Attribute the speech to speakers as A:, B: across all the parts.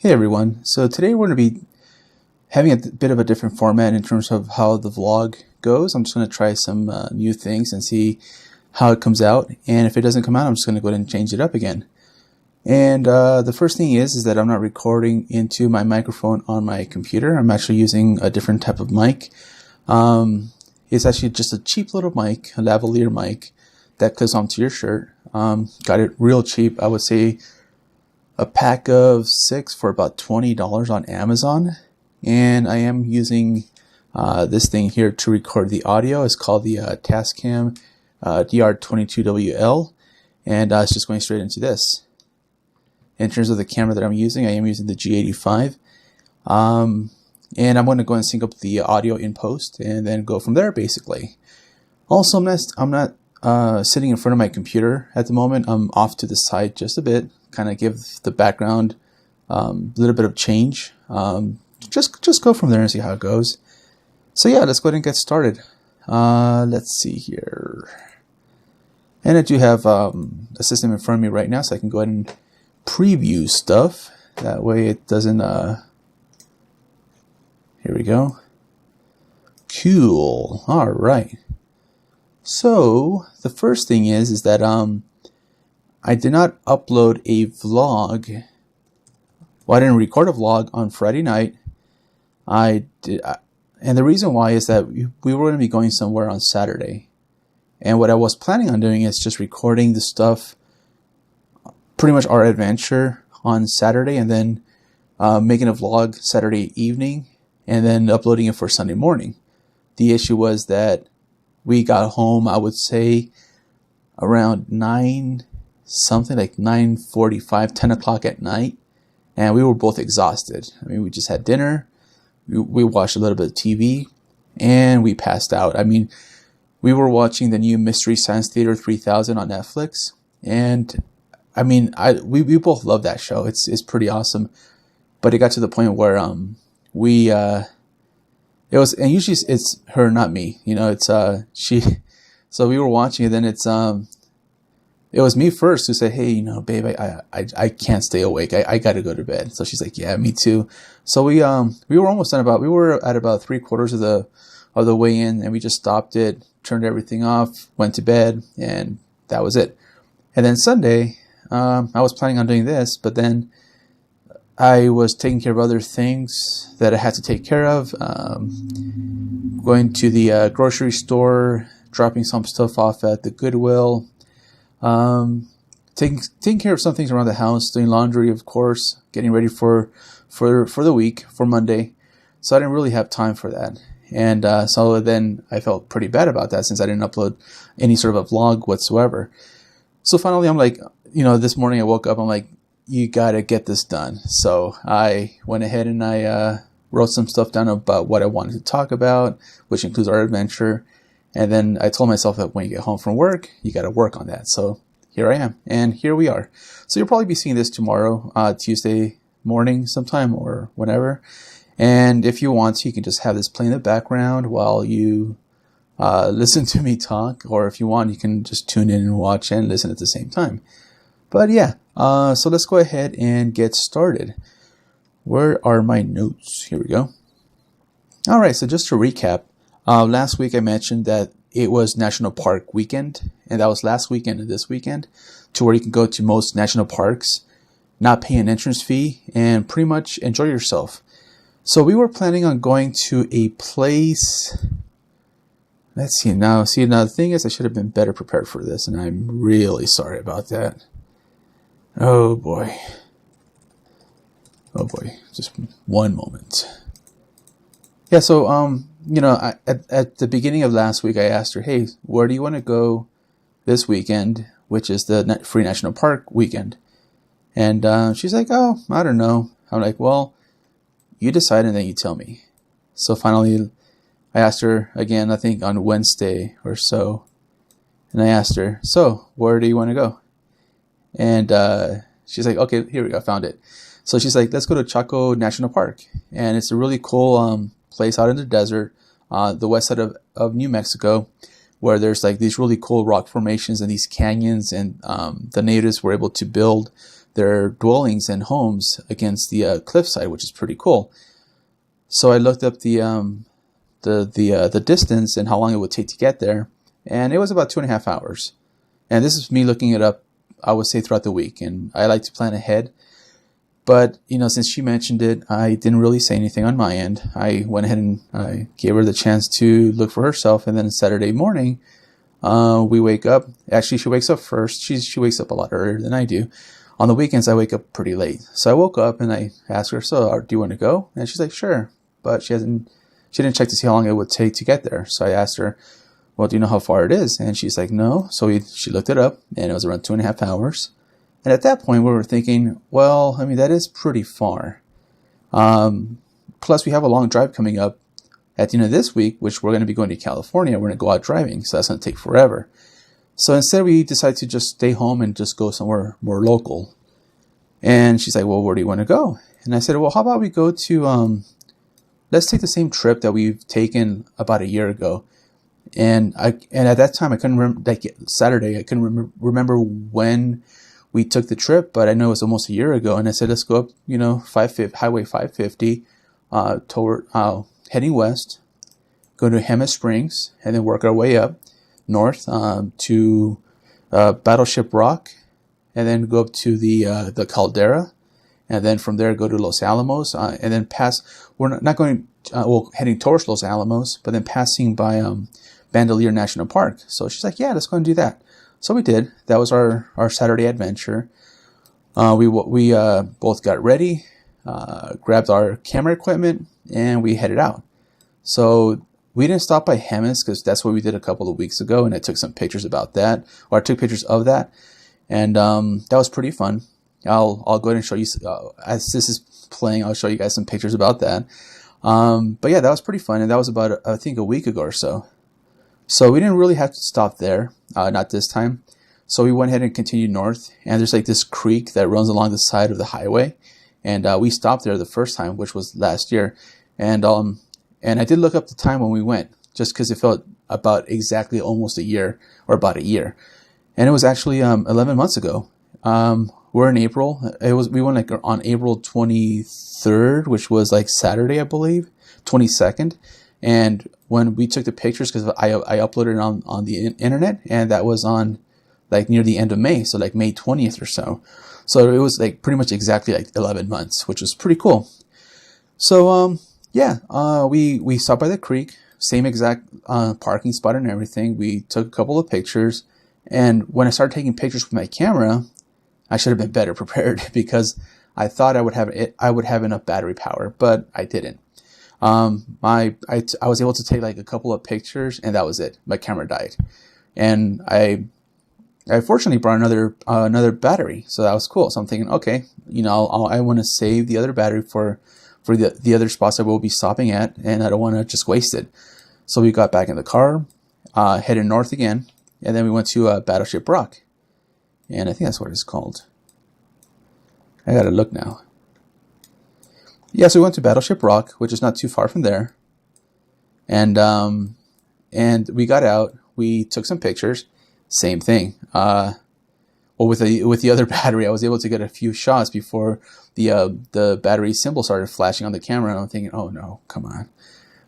A: Hey everyone, so today we're going to be having a bit of a different format in terms of how the vlog goes. I'm just going to try some new things and see how it comes out, and if it doesn't come out I'm just going to go ahead and change it up again. And the first thing is that I'm not recording into my microphone on my computer. I'm actually using a different type of mic. It's actually just a cheap little mic, a lavalier mic that clips onto your shirt. Got it real cheap, I would say a pack of 6 for about $20 on Amazon, and I am using this thing here to record the audio. It's called the Tascam DR22WL, and it's just going straight into this. In terms of the camera that I'm using, I am using the G85, and I'm going to go and sync up the audio in post and then go from there basically. Also, I'm not sitting in front of my computer at the moment. I'm off to the side just a bit, kind of give the background a little bit of change. Just go from there and see how it goes. So yeah, let's go ahead and get started. Let's see here. And I do have a system in front of me right now, so I can go ahead and preview stuff. That way it doesn't... Here we go. Cool. All right. So the first thing is that I did not upload a vlog. Well, I didn't record a vlog on Friday night. And the reason why is that we were going to be going somewhere on Saturday, and what I was planning on doing is just recording the stuff, pretty much our adventure on Saturday, and then making a vlog Saturday evening, and then uploading it for Sunday morning. The issue was that we got home, I would say, around 9 something, like 9:45, 10 o'clock at night, and we were both exhausted. I mean, we just had dinner, we watched a little bit of TV, and we passed out. I mean, we were watching the new Mystery Science Theater 3000 on Netflix, and I mean, we both love that show. It's pretty awesome, but it got to the point where it was, and usually it's her, not me. You know, it's she. So we were watching it, then it was me first who said, "Hey, you know, babe, I can't stay awake. I got to go to bed." So she's like, "Yeah, me too." So we were almost done. We were at about 3/4 of the way in, and we just stopped it, turned everything off, went to bed, and that was it. And then Sunday, I was planning on doing this, but then I was taking care of other things that I had to take care of. Going to the grocery store, dropping some stuff off at the Goodwill. Taking care of some things around the house, doing laundry, of course, getting ready for the week, for Monday. So I didn't really have time for that. And so then I felt pretty bad about that, since I didn't upload any sort of a vlog whatsoever. So finally, I'm like, you know, this morning I woke up, I'm like, you gotta get this done. So I went ahead and I wrote some stuff down about what I wanted to talk about, which includes our adventure. And then I told myself that when you get home from work, you got to work on that. So here I am, and here we are. So you'll probably be seeing this tomorrow, Tuesday morning sometime or whenever. And if you want to, you can just have this play in the background while you listen to me talk. Or if you want, you can just tune in and watch and listen at the same time. But yeah, so let's go ahead and get started. Where are my notes? Here we go. All right, so just to recap, last week I mentioned that it was National Park weekend, and that was last weekend and this weekend, to where you can go to most national parks, not pay an entrance fee, and pretty much enjoy yourself. So we were planning on going to a place. Let's see now. The thing is, I should have been better prepared for this, and I'm really sorry about that. Oh boy. Oh boy. Just one moment. Yeah, so you know, at the beginning of last week, I asked her, "Hey, where do you want to go this weekend?" Which is the Free National Park weekend. And she's like, "Oh, I don't know." I'm like, "Well, you decide and then you tell me." So finally, I asked her again, I think on Wednesday or so. And I asked her, "So, where do you want to go?" And she's like, "Okay, here we go, I found it." So she's like, "Let's go to Chaco National Park." And it's a really cool place out in the desert, the west side of New Mexico, where there's like these really cool rock formations and these canyons, and the natives were able to build their dwellings and homes against the cliffside, which is pretty cool. So I looked up the distance and how long it would take to get there, and it was about 2.5 hours. And this is me looking it up, I would say, throughout the week, and I like to plan ahead. But, since she mentioned it, I didn't really say anything on my end. I went ahead and I gave her the chance to look for herself. And then Saturday morning, we wake up. Actually, she wakes up first. She wakes up a lot earlier than I do. On the weekends, I wake up pretty late. So I woke up and I asked her, so do you want to go? And she's like, sure. But she didn't check to see how long it would take to get there. So I asked her, well, do you know how far it is? And she's like, no. So she looked it up, and it was around 2.5 hours. And at that point, we were thinking, well, that is pretty far. Plus, we have a long drive coming up at the end of this week, which we're going to be going to California. We're going to go out driving, so that's going to take forever. So instead, we decided to just stay home and just go somewhere more local. And she's like, well, where do you want to go? And I said, well, how about we go to, let's take the same trip that we've taken about a year ago. And at that time, I couldn't remember, like Saturday, I couldn't remember when we took the trip, but I know it was almost a year ago. And I said, let's go up, Highway 550, heading west, go to Jemez Springs, and then work our way up north to Battleship Rock, and then go up to the Caldera, and then from there go to Los Alamos, and then we're not going, heading towards Los Alamos, but then passing by Bandelier National Park. So she's like, yeah, let's go and do that. So we did. That was our Saturday adventure. We both got ready, grabbed our camera equipment, and we headed out. So we didn't stop by Jemez because that's what we did a couple of weeks ago, and I took some pictures about that, or I took pictures of that, and that was pretty fun. I'll go ahead and show you, as this is playing, I'll show you guys some pictures about that. But yeah, that was pretty fun, and that was about, I think, a week ago or so. So we didn't really have to stop there, not this time. So we went ahead and continued north, and there's like this creek that runs along the side of the highway, and we stopped there the first time, which was last year, and I did look up the time when we went, just because it felt about exactly almost a year, or about a year, and it was actually 11 months ago. We're in April. We went like on April 23rd, which was like Saturday, I believe, 22nd. And when we took the pictures, because I uploaded it on the internet, and that was on like near the end of May, so like May 20th or so. So it was like pretty much exactly like 11 months, which was pretty cool. So we stopped by the creek, same exact parking spot and everything. We took a couple of pictures, and when I started taking pictures with my camera, I should have been better prepared because I thought I would have enough battery power, but I didn't. I was able to take like a couple of pictures, and that was it. My camera died, and I fortunately brought another battery, so that was cool. So I'm thinking, okay, I want to save the other battery for the other spots I will be stopping at, and I don't want to just waste it. So we got back in the car, headed north again, and then we went to Battleship Rock, and I think that's what it's called. I gotta look now. Yeah, so we went to Battleship Rock, which is not too far from there, and we got out. We took some pictures. Same thing. With the other battery, I was able to get a few shots before the battery symbol started flashing on the camera, and I'm thinking, oh no, come on.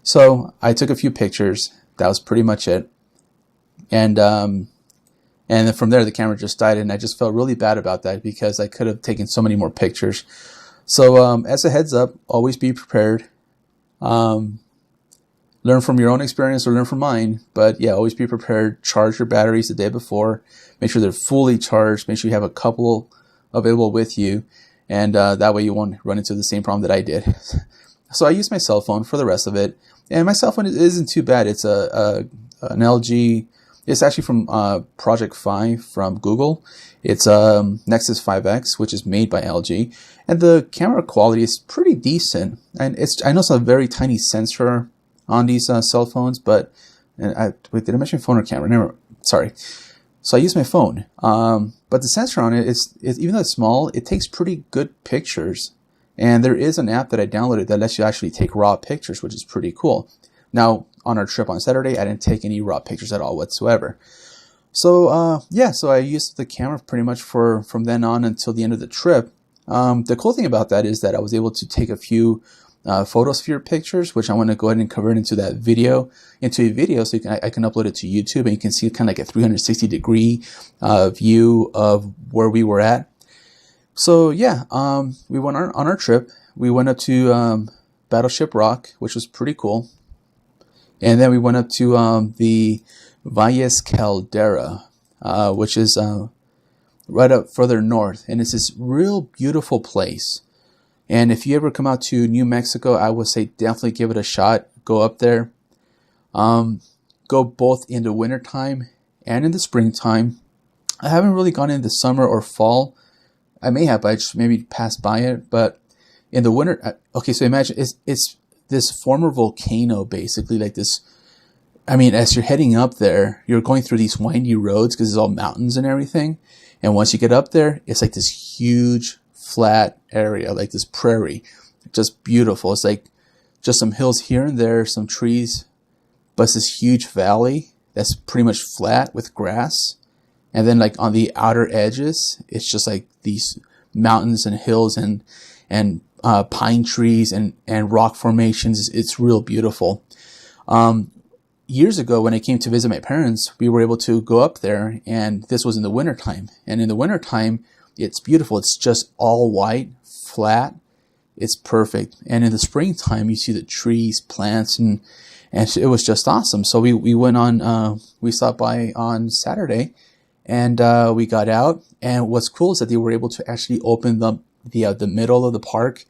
A: So I took a few pictures. That was pretty much it, and then from there the camera just died, and I just felt really bad about that because I could have taken so many more pictures. So as a heads up, always be prepared. Learn from your own experience or learn from mine. But yeah, always be prepared. Charge your batteries the day before. Make sure they're fully charged. Make sure you have a couple available with you. And that way you won't run into the same problem that I did. So I used my cell phone for the rest of it. And my cell phone isn't too bad. It's an LG. It's actually from Project 5 from Google. It's Nexus 5X, which is made by LG. And the camera quality is pretty decent. And I know it's a very tiny sensor on these cell phones, but wait, did I mention phone or camera? Never. Sorry. So I use my phone. But the sensor on it is even though it's small, it takes pretty good pictures. And there is an app that I downloaded that lets you actually take raw pictures, which is pretty cool. Now, on our trip on Saturday, I didn't take any raw pictures at all whatsoever. So yeah, so I used the camera pretty much from then on until the end of the trip. The cool thing about that is that I was able to take a few Photosphere pictures, which I want to go ahead and convert into a video, so I can upload it to YouTube, and you can see kind of like a 360-degree view of where we were at. So yeah, we went on our trip. We went up to Battleship Rock, which was pretty cool, and then we went up to the Valles Caldera, which is right up further north, and it's this real beautiful place. And if you ever come out to New Mexico, I would say definitely give it a shot. Go up there. Go both in the wintertime and in the springtime. I haven't really gone in the summer or fall. I may have, but I just maybe passed by it. But in the winter, okay, so imagine it's this former volcano, basically, like this. I mean, as you're heading up there, you're going through these windy roads because it's all mountains and everything. And once you get up there, it's like this huge flat area, like this prairie. Just beautiful. It's like just some hills here and there, some trees, but it's this huge valley that's pretty much flat with grass. And then like on the outer edges, it's just like these mountains and hills and pine trees and rock formations. It's real beautiful. Years ago, when I came to visit my parents, we were able to go up there, and this was in the wintertime. And in the wintertime, it's beautiful. It's just all white, flat. It's perfect. And in the springtime, you see the trees, plants, and it was just awesome. So we went on, we stopped by on Saturday, and we got out. And what's cool is that they were able to actually open the middle of the park,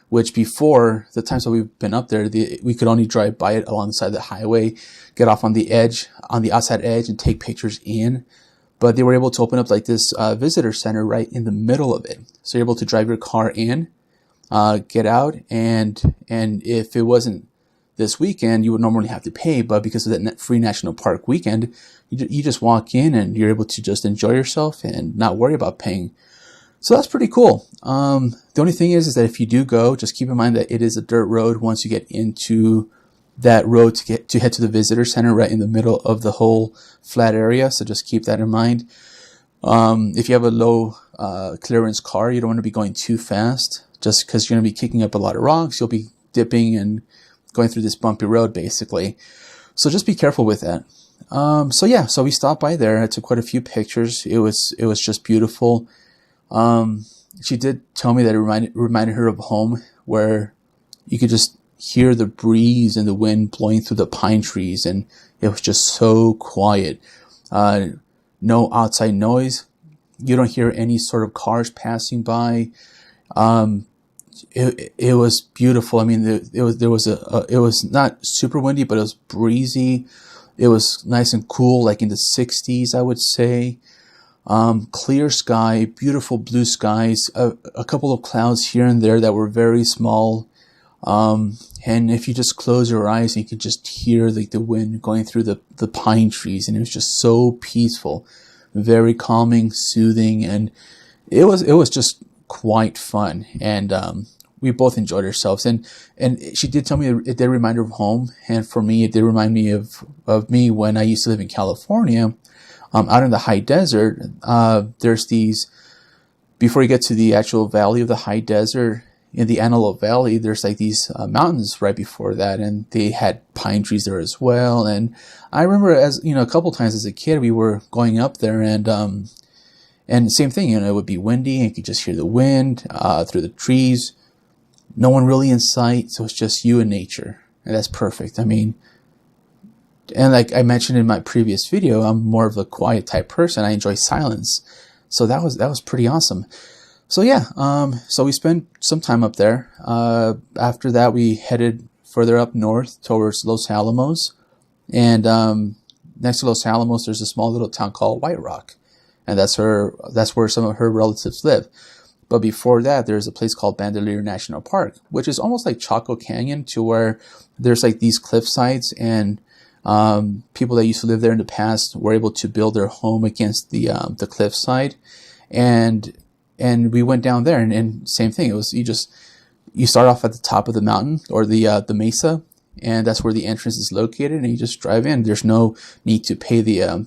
A: which before the times that we've been up there, we could only drive by it alongside the highway, get off on the edge, on the outside edge, and take pictures in. But they were able to open up like this visitor center right in the middle of it. So you're able to drive your car in, get out, and if it wasn't this weekend, you would normally have to pay. But because of that free national park weekend, you just walk in and you're able to just enjoy yourself and not worry about paying. So that's pretty cool. The only thing is that if you do go, just keep in mind that it is a dirt road once you get into that road to head to the visitor center right in the middle of the whole flat area. So just keep that in mind. If you have a low clearance car, you don't want to be going too fast just because you're going to be kicking up a lot of rocks. You'll be dipping and going through this bumpy road basically. So just be careful with that. So yeah, so we stopped by there. I took quite a few pictures. It was just beautiful. She did tell me that it reminded her of home, where you could just hear the breeze and the wind blowing through the pine trees, and it was just so quiet. No outside noise. You don't hear any sort of cars passing by. It was beautiful. I mean, it was not super windy, but it was breezy. It was nice and cool, like in the 60s, I would say. Clear sky, beautiful blue skies, a couple of clouds here and there that were very small. And if you just close your eyes, you could just hear like the wind going through the pine trees, and it was just so peaceful, very calming, soothing, and it was just quite fun. And we both enjoyed ourselves. And she did tell me it did remind her of home, and for me, it did remind me of me when I used to live in California. Out in the high desert, there's these, before you get to the actual valley of the high desert, in the Antelope Valley, there's like these mountains right before that, and they had pine trees there as well. And I remember, as you know, a couple times as a kid, we were going up there, and same thing, you know, it would be windy, and you could just hear the wind through the trees. No one really in sight, so it's just you and nature, and that's perfect. I mean, and like I mentioned in my previous video, I'm more of a quiet type person. I enjoy silence. So that was pretty awesome. So yeah, so we spent some time up there. After that, we headed further up north towards Los Alamos. And next to Los Alamos, there's a small little town called White Rock. And that's where some of her relatives live. But before that, there's a place called Bandelier National Park, which is almost like Chaco Canyon, to where there's like these cliff sides, and people that used to live there in the past were able to build their home against the cliffside, and we went down there, and same thing. It was you start off at the top of the mountain, or the mesa, and that's where the entrance is located, and you just drive in. There's no need to pay the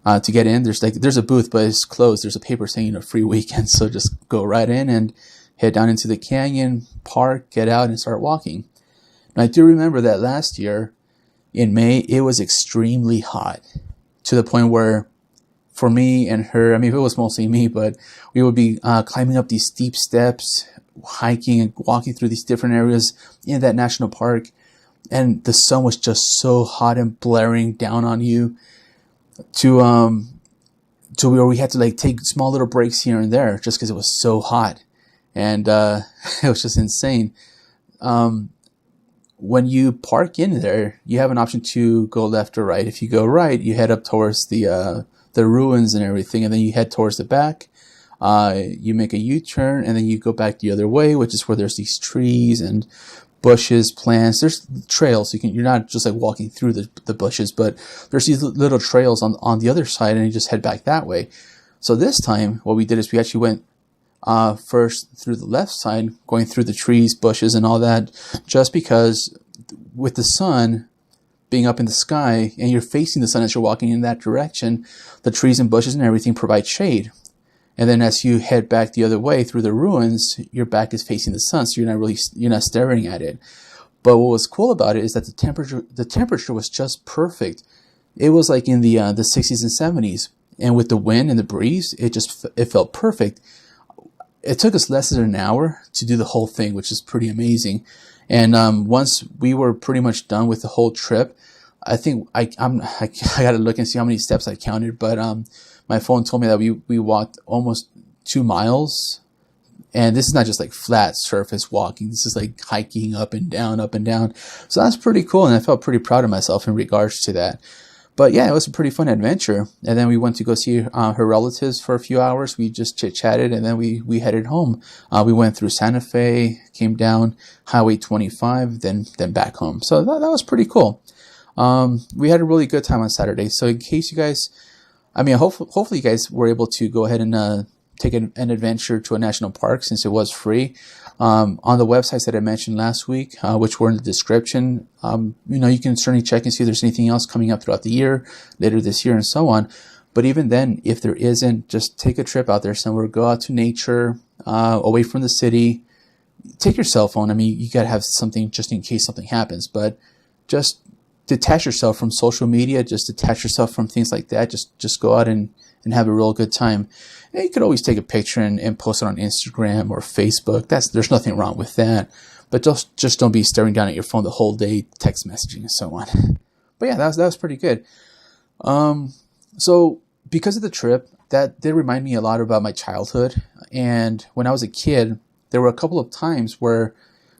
A: to get in. There's a booth, but it's closed. There's a paper saying free weekend, so just go right in and head down into the canyon, park, get out, and start walking. And I do remember that last year in May, it was extremely hot to the point where, for me and her, I mean, it was mostly me, but we would be climbing up these steep steps, hiking and walking through these different areas in that national park, and the sun was just so hot and blaring down on you to where we had to like take small little breaks here and there just because it was so hot, and it was just insane. When you park in there, you have an option to go left or right. If you go right, you head up towards the ruins and everything, and then you head towards the back. You make a U-turn, and then you go back the other way, which is where there's these trees and bushes, plants. There's trails. You're not just like walking through the bushes, but there's these little trails on the other side, and you just head back that way. So this time, what we did is we actually went first through the left side, going through the trees, bushes, and all that, just because with the sun being up in the sky and you're facing the sun as you're walking in that direction, the trees and bushes and everything provide shade. And then as you head back the other way through the ruins, your back is facing the sun, so you're not staring at it. But what was cool about it is that the temperature was just perfect. It was like in the 60s and 70s, and with the wind and the breeze, it felt perfect. It took us less than an hour to do the whole thing, which is pretty amazing. And once we were pretty much done with the whole trip, I think I got to look and see how many steps I counted, but my phone told me that we walked almost 2 miles. And this is not just like flat surface walking. This is like hiking up and down, up and down. So that's pretty cool, and I felt pretty proud of myself in regards to that. But yeah, it was a pretty fun adventure. And then we went to go see her relatives for a few hours. We just chit-chatted, and then we headed home. We went through Santa Fe, came down Highway 25, then back home. So that was pretty cool. We had a really good time on Saturday. So in case you guys, I mean, hopefully you guys were able to go ahead and take an adventure to a national park since it was free. On the websites that I mentioned last week, which were in the description, you can certainly check and see if there's anything else coming up throughout the year, later this year, and so on. But even then, if there isn't, just take a trip out there somewhere, go out to nature, away from the city. Take your cell phone. I mean, you got to have something just in case something happens, but just detach yourself from social media, just detach yourself from things like that. Just go out and have a real good time. And you could always take a picture and post it on Instagram or Facebook. There's nothing wrong with that. But just don't be staring down at your phone the whole day, text messaging and so on. But yeah, that was pretty good. So because of the trip, that did remind me a lot about my childhood. And when I was a kid, there were a couple of times where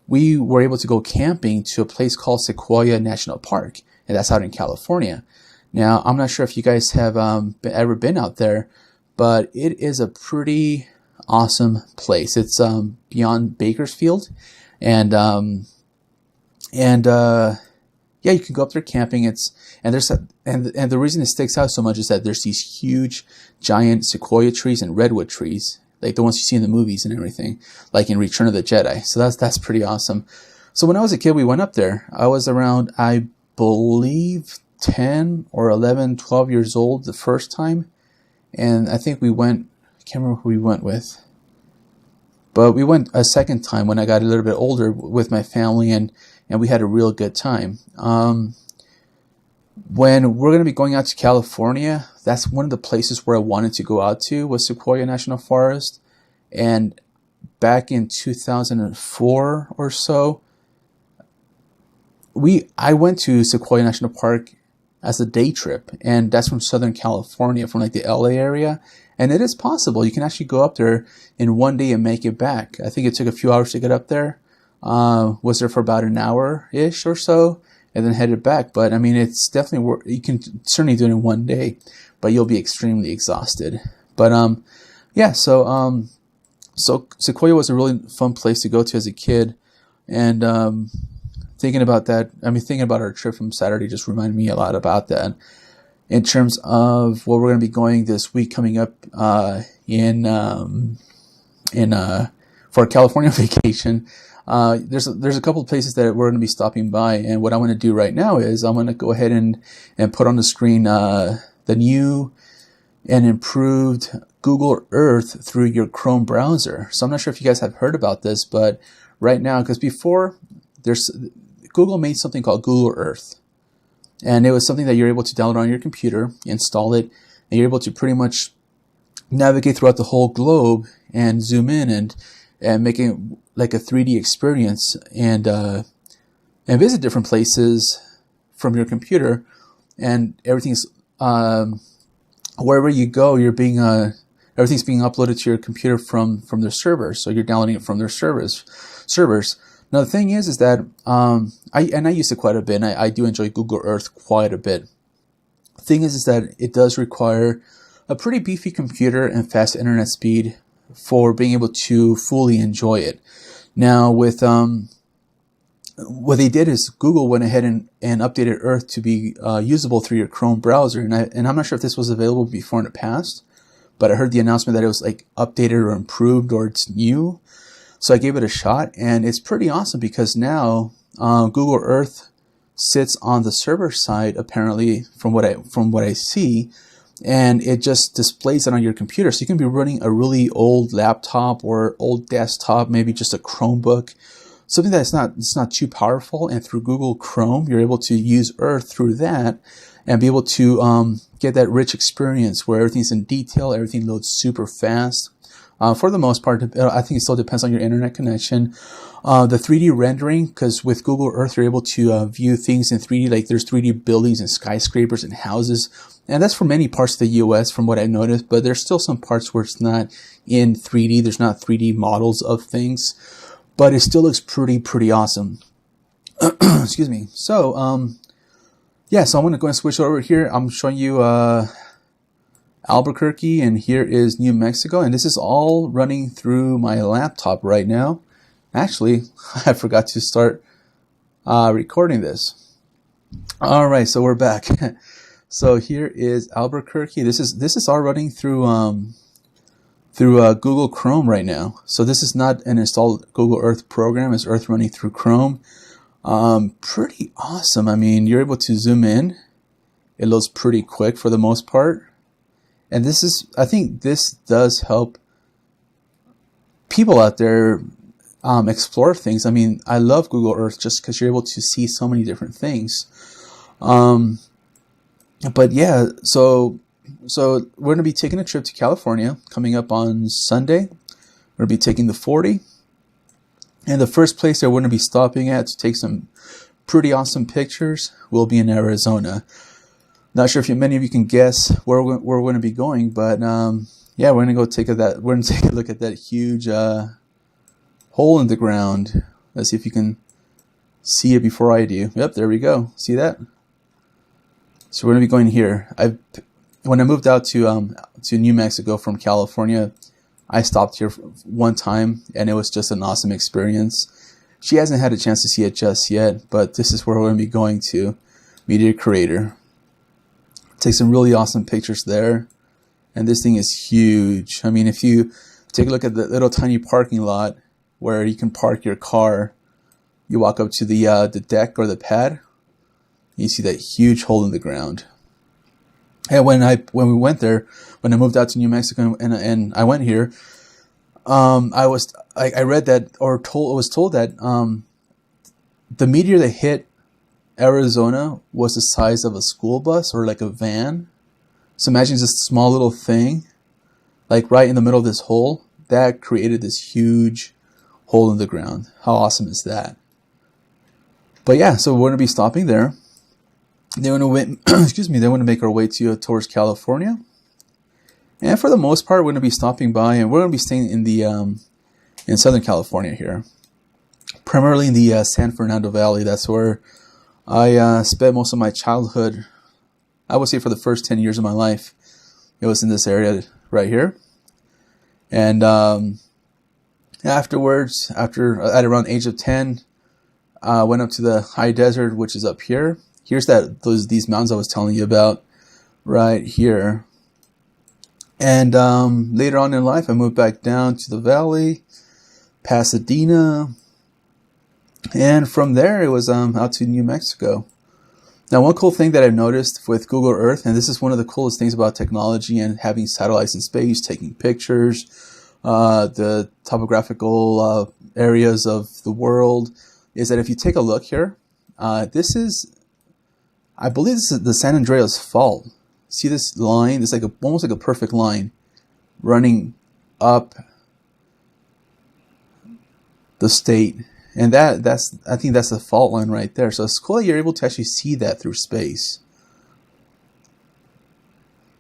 A: we were able to go camping to a place called Sequoia National Park, and that's out in California. Now, I'm not sure if you guys have ever been out there, but it is a pretty awesome place. It's beyond Bakersfield, and yeah, you can go up there camping. And the reason it sticks out so much is that there's these huge, giant sequoia trees and redwood trees, like the ones you see in the movies and everything, like in Return of the Jedi. So that's pretty awesome. So when I was a kid, we went up there. I was around, I believe, 10 or 11, 12 years old the first time. And I think we went, I can't remember who we went with, but we went a second time when I got a little bit older with my family, and we had a real good time. When we're going to be going out to California, that's one of the places where I wanted to go out to, was Sequoia National Forest. And back in 2004 or so, I went to Sequoia National Park as a day trip, and that's from Southern California, from like the LA area. And it is possible you can actually go up there in one day and make it back. I think it took a few hours to get up there. Was there for about an hour-ish or so, and then headed back. But I mean, it's definitely you can certainly do it in one day, but you'll be extremely exhausted. But yeah, so Sequoia was a really fun place to go to as a kid, and thinking about that, I mean, thinking about our trip from Saturday just reminded me a lot about that. In terms of where we're going to be going this week coming up for our California vacation, there's a couple of places that we're going to be stopping by, and what I want to do right now is I'm going to go ahead and put on the screen the new and improved Google Earth through your Chrome browser. So I'm not sure if you guys have heard about this, but right now, because before Google made something called Google Earth, and it was something that you're able to download on your computer, install it, and you're able to pretty much navigate throughout the whole globe and zoom in and make it like a 3D experience and visit different places from your computer, and everything's wherever you go, everything's being uploaded to your computer from their servers. So you're downloading it from their servers. Now the thing is that I use it quite a bit. And I do enjoy Google Earth quite a bit. The thing is that it does require a pretty beefy computer and fast internet speed for being able to fully enjoy it. Now with what they did is Google went ahead and updated Earth to be usable through your Chrome browser, and I'm not sure if this was available before in the past, but I heard the announcement that it was like updated or improved or it's new. So I gave it a shot, and it's pretty awesome because now Google Earth sits on the server side, apparently, from what I see, and it just displays it on your computer. So you can be running a really old laptop or old desktop, maybe just a Chromebook, something that's not too powerful, and through Google Chrome, you're able to use Earth through that and be able to get that rich experience where everything's in detail, everything loads super fast. For the most part, I think it still depends on your internet connection. The 3D rendering, because with Google Earth, you're able to view things in 3D, like there's 3D buildings and skyscrapers and houses. And that's for many parts of the US from what I noticed, but there's still some parts where it's not in 3D. There's not 3D models of things, but it still looks pretty awesome. Excuse me. So, yeah, so I'm going to go and switch over here. I'm showing you Albuquerque, and here is New Mexico, and this is all running through my laptop right now. Actually, I forgot to start recording this. All right, so we're back. So here is Albuquerque. This is all running through Google Chrome right now. So this is not an installed Google Earth program. It's Earth running through Chrome. Pretty awesome. I mean, you're able to zoom in. It loads pretty quick for the most part. And I think this does help people out there explore things. I mean, I love Google Earth just because you're able to see so many different things. But yeah, so we're going to be taking a trip to California coming up on Sunday. We're going to be taking the 40. And the first place that we're going to be stopping at to take some pretty awesome pictures will be in Arizona. Not sure if many of you can guess where we're going to be going, but yeah, we're going to go take a look at that huge hole in the ground. Let's see if you can see it before I do. Yep, there we go. See that? So we're going to be going here. When I moved out to New Mexico from California, I stopped here one time, and it was just an awesome experience. She hasn't had a chance to see it just yet, but this is where we're going to be going to meet a creator. Take some really awesome pictures there, and this thing is huge. I mean, if you take a look at the little tiny parking lot where you can park your car, you walk up to the deck or the pad, you see that huge hole in the ground. And when we went there, when I moved out to New Mexico and I went here, I read that was told that the meteor that hit Arizona was the size of a school bus or like a van. So imagine this small little thing, like right in the middle of this hole, that created this huge hole in the ground. How awesome is that? But yeah, so we're going to be stopping there. They want to make our way towards California. And for the most part, we're going to be stopping by, and we're going to be staying in Southern California here. Primarily in the San Fernando Valley. That's where I spent most of my childhood. I would say for the first 10 years of my life, it was in this area right here. And afterwards, at around age of 10, I went up to the high desert, which is up here. Here's these mountains I was telling you about right here. And later on in life, I moved back down to the valley, Pasadena, and from there it was out to New Mexico. Now, one cool thing that I've noticed with Google Earth, and this is one of the coolest things about technology and having satellites in space, taking pictures, the topographical areas of the world, is that if you take a look here, this is, I believe this is the San Andreas Fault. See this line? It's like almost like a perfect line running up the state. And I think that's the fault line right there. So it's cool that you're able to actually see that through space.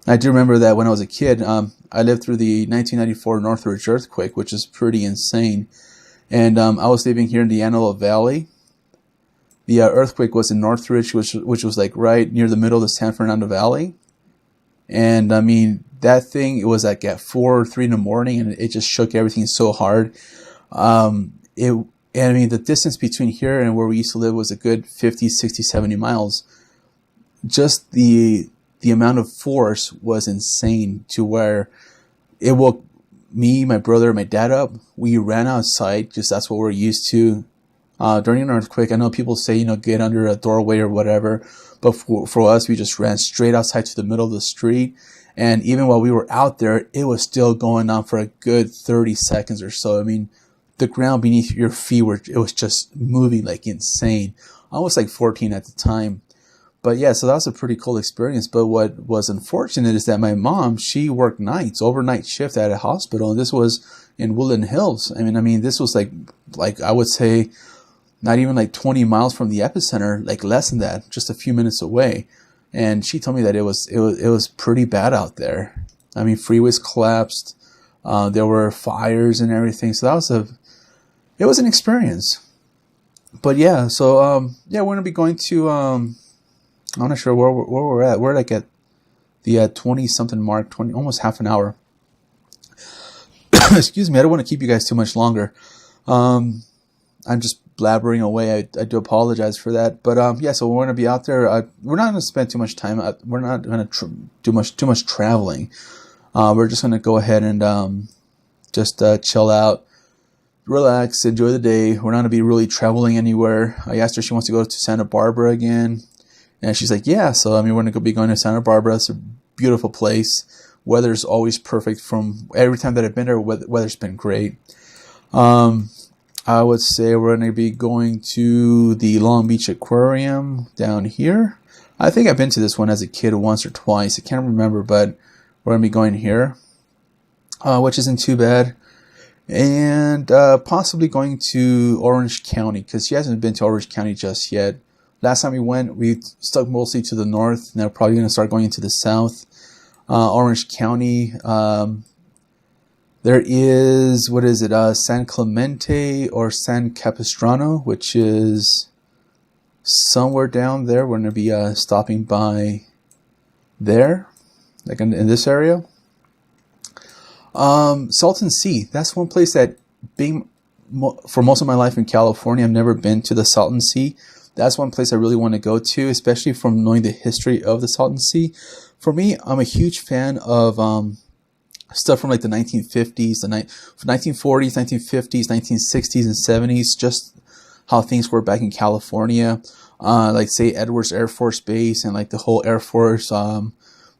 A: I do remember that when I was a kid, I lived through the 1994 Northridge earthquake, which is pretty insane. And I was living here in the Antelope Valley. The earthquake was in Northridge, which was like right near the middle of the San Fernando Valley. And I mean, that thing, it was like at 4 or 3 in the morning, and it just shook everything so hard. And I mean, the distance between here and where we used to live was a good 50, 60, 70 miles. Just the amount of force was insane, to where it woke me, my brother, my dad up. We ran outside because that's what we're used to. During an earthquake, I know people say, get under a doorway or whatever. But for us, we just ran straight outside to the middle of the street. And even while we were out there, it was still going on for a good 30 seconds or so. I mean, the ground beneath your feet, it was just moving like insane. I was like 14 at the time. But yeah, so that was a pretty cool experience. But what was unfortunate is that my mom, she worked nights, overnight shift at a hospital. And this was in Woodland Hills. I mean, this was like I would say not even like 20 miles from the epicenter, like less than that, just a few minutes away. And she told me that it was pretty bad out there. I mean, freeways collapsed. There were fires and everything. So it was an experience. But yeah, so yeah, we're gonna be going to I'm not sure where we're at. We're like at the 20 something mark, almost half an hour. Excuse me, I don't want to keep you guys too much longer. I'm just blabbering away. I do apologize for that. But yeah, so we're gonna be out there. We're not gonna spend too much time. We're not gonna do too much traveling. We're just gonna go ahead and just chill out, relax, enjoy the day. We're not going to be really traveling anywhere. I asked her if she wants to go to Santa Barbara again. And she's like, yeah. So, I mean, we're going to be going to Santa Barbara. It's a beautiful place. Weather's always perfect. From every time that I've been there, weather's been great. I would say we're going to be going to the Long Beach Aquarium down here. I think I've been to this one as a kid once or twice. I can't remember, but we're going to be going here, which isn't too bad. And possibly going to Orange County, because she hasn't been to Orange County just yet. Last time we went, we stuck mostly to the north. Now probably going to start going into the south. Orange County. There is, what is it? San Clemente or San Capistrano, which is somewhere down there. We're going to be stopping by there, like in this area. Salton Sea. That's one place that, for most of my life in California, I've never been to the Salton Sea. That's one place I really want to go to, especially from knowing the history of the Salton Sea. For me, I'm a huge fan of stuff from like the 1950s, 1940s, 1950s, 1960s, and 70s. Just how things were back in California, like say Edwards Air Force Base and like the whole Air Force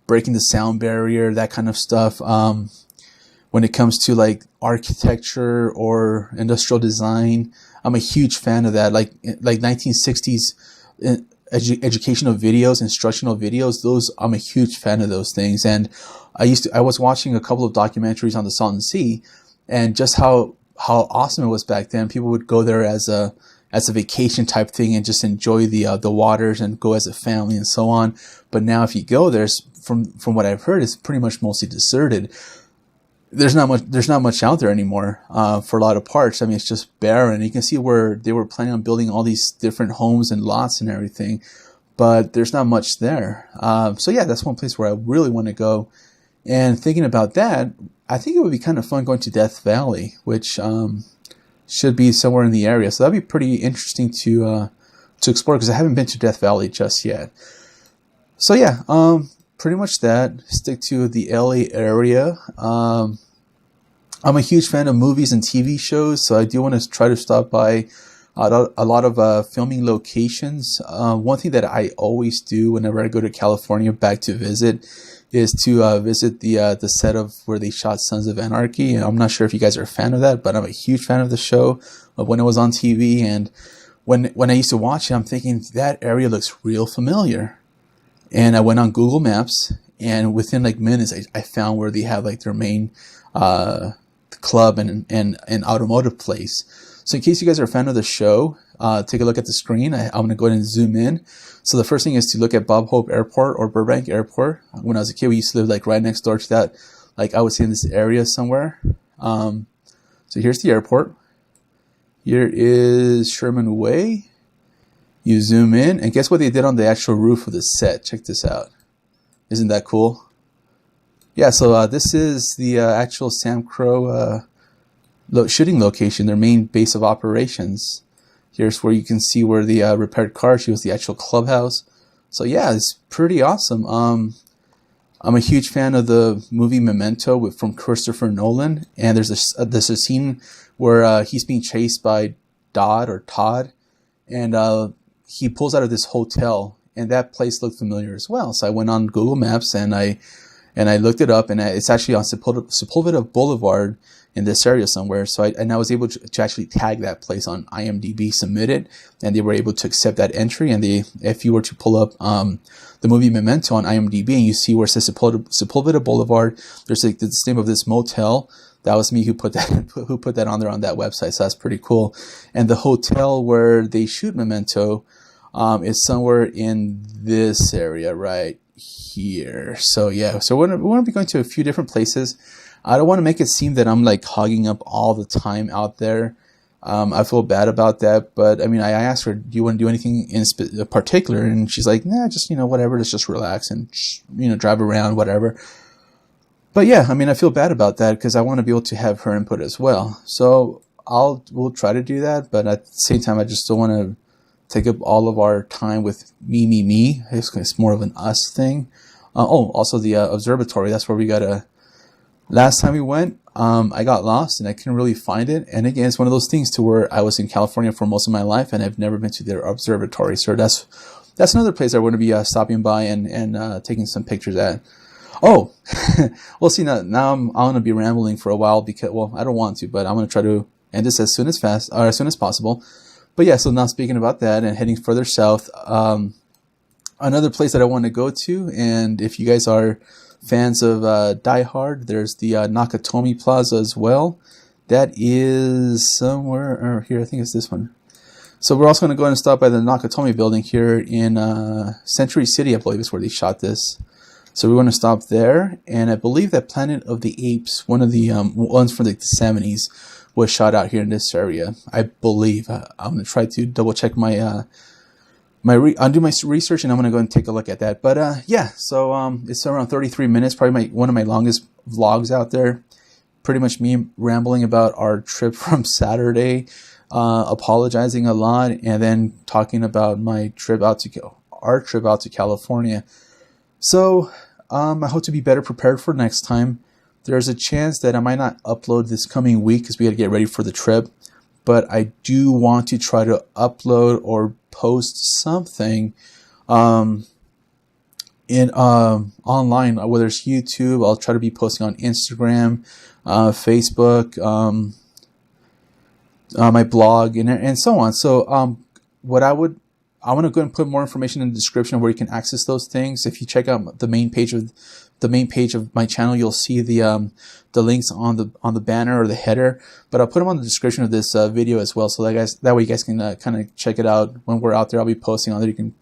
A: breaking the sound barrier, that kind of stuff. When it comes to like architecture or industrial design, I'm a huge fan of that. Like 1960s educational videos, instructional videos. Those, I'm a huge fan of those things. And I was watching a couple of documentaries on the Salton Sea, and just how awesome it was back then. People would go there as a vacation type thing and just enjoy the waters and go as a family and so on. But now if you go there, from what I've heard, it's pretty much mostly deserted. There's not much out there anymore for a lot of parts. I mean, it's just barren. You can see where they were planning on building all these different homes and lots and everything, but there's not much there. So yeah, that's one place where I really want to go. And thinking about that, I think it would be kind of fun going to Death Valley, which should be somewhere in the area. So that'd be pretty interesting to explore, because I haven't been to Death Valley just yet. So yeah, pretty much that. Stick to the LA area. I'm a huge fan of movies and TV shows, so I do want to try to stop by a lot of filming locations. One thing that I always do whenever I go to California back to visit is to visit the set of where they shot Sons of Anarchy. And I'm not sure if you guys are a fan of that, but I'm a huge fan of the show of when it was on TV. And when I used to watch it, I'm thinking that area looks real familiar. And I went on Google Maps, and within like minutes, I found where they have like their main club and automotive place. So in case you guys are a fan of the show, take a look at the screen. I'm going to go ahead and zoom in. So the first thing is to look at Bob Hope Airport or Burbank Airport. When I was a kid, we used to live like right next door to that. Like I would say in this area somewhere. So here's the airport. Here is Sherman Way. You zoom in, and guess what they did on the actual roof of the set? Check this out. Isn't that cool? Yeah, so this is the actual Sam Crow shooting location, their main base of operations. Here's where you can see where the repaired car, she was the actual clubhouse. So yeah, it's pretty awesome. I'm a huge fan of the movie Memento from Christopher Nolan, and there's a scene where he's being chased by Todd, and he pulls out of this hotel, and that place looked familiar as well. So I went on Google Maps and I looked it up, and it's actually on Sepulveda Boulevard in this area somewhere. So I was able to actually tag that place on IMDb, submit it, and they were able to accept that entry. And if you were to pull up the movie Memento on IMDb, and you see where it says Sepulveda Boulevard, there's like the name of this motel. That was me who put that on there on that website. So that's pretty cool. And the hotel where they shoot Memento is somewhere in this area right here. So yeah, so we're going to be going to a few different places. I don't want to make it seem that I'm like hogging up all the time out there. I feel bad about that, but I mean, I asked her, do you want to do anything in particular? And she's like, nah, just, whatever, let's just relax and, drive around, whatever. But yeah, I mean, I feel bad about that because I want to be able to have her input as well. So we'll try to do that, but at the same time, I just don't want to take up all of our time with me. It's more of an us thing. Also the observatory. That's where we got last time we went, I got lost and I couldn't really find it. And again, it's one of those things to where I was in California for most of my life and I've never been to their observatory. So that's another place I want to be stopping by and taking some pictures at. Oh, well, see, now I'm going to be rambling for a while because, well, I don't want to, but I'm going to try to end this as soon as possible. But yeah, so now speaking about that and heading further south, another place that I want to go to, and if you guys are fans of Die Hard, there's the Nakatomi Plaza as well. That is somewhere here. I think it's this one. So we're also going to go ahead and stop by the Nakatomi building here in Century City, I believe is where they shot this. So we want to stop there, and I believe that Planet of the Apes, one of the ones from the 70s, was shot out here in this area. I believe. I'm going to try to double check I'll do my research, and I'm going to go and take a look at that. But yeah, so it's around 33 minutes, probably one of my longest vlogs out there. Pretty much me rambling about our trip from Saturday, apologizing a lot, and then talking about our trip out to California. So I hope to be better prepared for next time. There's a chance that I might not upload this coming week because we got to get ready for the trip. But I do want to try to upload or post something online, whether it's YouTube. I'll try to be posting on Instagram, Facebook, my blog, and so on. So I want to go and put more information in the description of where you can access those things. If you check out the main page of my channel, you'll see the links on the banner or the header. But I'll put them on the description of this video as well, so that way you guys can kind of check it out when we're out there. I'll be posting on there. You can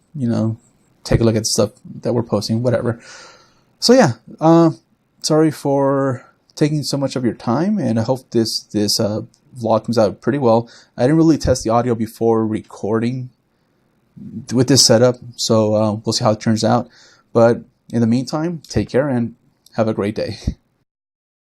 A: take a look at the stuff that we're posting, whatever. So yeah, sorry for taking so much of your time, and I hope this vlog comes out pretty well. I didn't really test the audio before recording with this setup, so we'll see how it turns out. But in the meantime, take care and have a great day.